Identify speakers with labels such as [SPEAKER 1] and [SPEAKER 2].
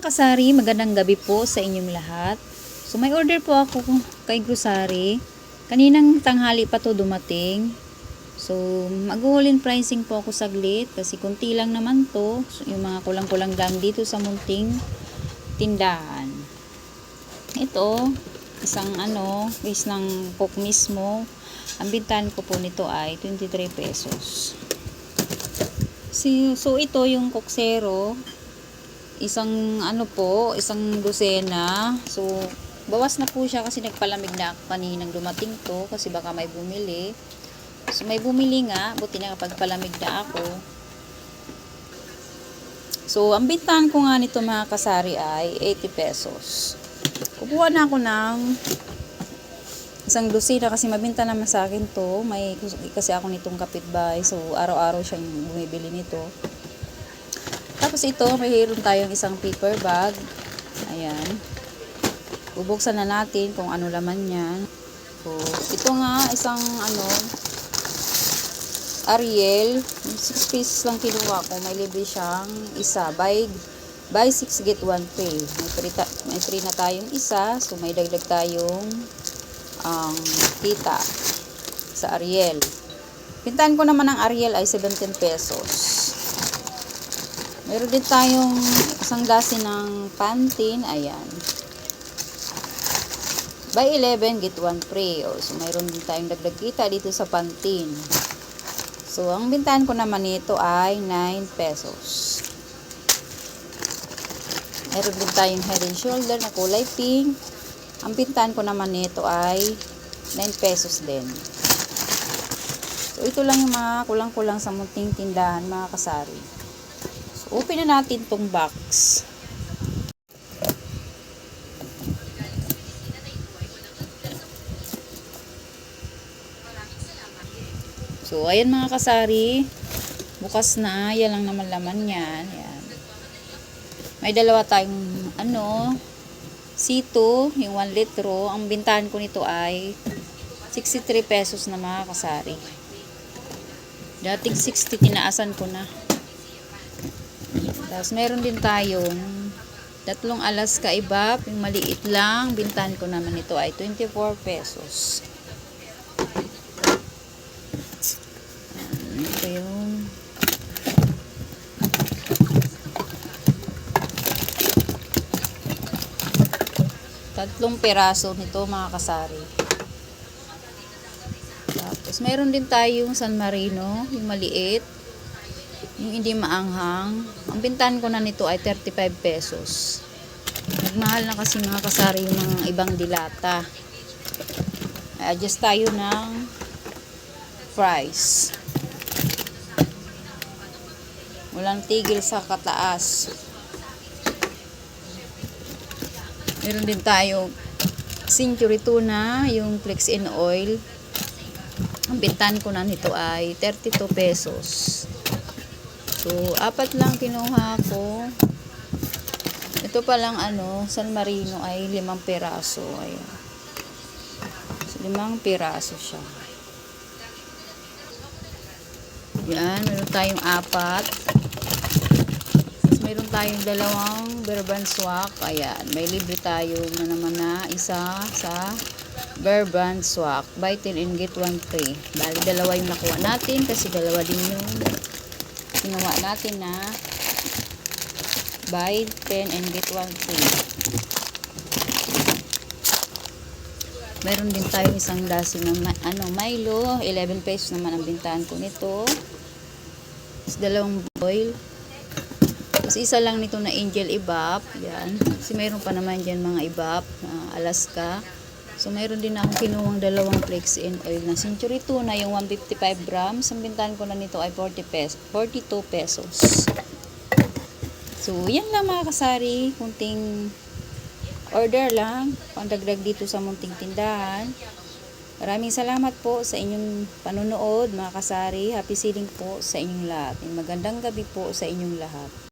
[SPEAKER 1] Kasari, magandang gabi po sa inyong lahat. So may order po ako kay grocery. Kaninang tanghali pa to dumating. So mag-all-in pricing po ako saglit kasi kunti lang naman to. So, yung mga kulang-kulang lang dito sa munting tindahan. Ito, isang base ng Coke mismo. Ang bintahan ko po nito ay 23 pesos. So ito yung Coke Zero. Isang isang dosena. So bawas na po siya kasi nagpalamig na ako kaninang dumating to kasi baka may bumili. So may bumili nga, buti na kapag palamig na ako. So ang bintahan ko nga nito mga kasari ay 80 pesos. Kukuha na ako ng isang dosena kasi mabinta naman sa akin to. May kasi ako nitong kapitbahay, so araw-araw siyang bumibili nito. Tapos ito, mayroon tayong isang paper bag. Ayan. Bubuksan na natin kung ano laman yan. So, ito nga, isang Ariel. 6 pieces lang kinuha ko. May libre siyang isa. Buy 6 get 1 free. May free na tayong isa. So, may dagdag tayong kita sa Ariel. Pintahan ko naman ng Ariel ay 17 pesos. Meron din tayong isang dasin ng Pantene. Ayan. Buy 11, get 1 free. So, mayroon din tayong dagdag kita dito sa Pantene. So, ang bintahan ko naman nito ay 9 pesos. Meron din tayong head and shoulder na kulay pink. Ang bintahan ko naman nito ay 9 pesos din. So, ito lang yung mga kulang-kulang sa munting tindahan, mga kasari. Open na natin tong box. So, ayan mga kasari. Bukas na. Yan lang naman laman yan. Ayan. May dalawa tayong C2, yung 1 litro. Ang bintahan ko nito ay 63 pesos na mga kasari. Dating 60, tinaasan ko na. Tapos meron din tayong tatlong Alaska Ibap, yung maliit lang. Bintahan ko naman ito ay 24 pesos. Ito yung tatlong piraso nito mga kasari. Tapos meron din tayong San Marino, yung maliit. Yung hindi maanghang. Ang bintahan ko na nito ay 35 pesos. Nagmahal na kasi mga kasari yung mga ibang dilata. Adjust tayo ng price. Walang tigil sa kataas. Meron din tayo Century Tuna, yung Flex in Oil. Ang bintahan ko na nito ay 32 pesos. So, 4 lang kinuha ko. Ito pa lang San Marino ay 5 piraso. Ayan. So, 5 piraso siya. Yan, meron tayong 4. Tapos, meron tayong 2 Bourbon Swak. Ayan, may libre tayo na naman na isa sa Bourbon Swak. Buy 10 and get 1 free. Bali, 2 yung nakuha natin kasi 2 din yung ginawa natin na buy 10 and get 1 free. Meron din tayong isang dasin ng Milo. 11 pesos naman ang bintahan ko nito. Tapos 2 boil. Tapos isa lang nito na Angel Ibap. Yan. Kasi mayroon pa naman dyan mga Ibap Alaska. So, mayroon din akong kinuwang 2 Flex in Oil na Century Tuna, yung 155 grams. Ang bintahan ko na nito ay 42 pesos. So, yan lang mga kasari. Kunting order lang. Pandagdag dito sa munting tindahan. Maraming salamat po sa inyong panonood mga kasari. Happy selling po sa inyong lahat. Magandang gabi po sa inyong lahat.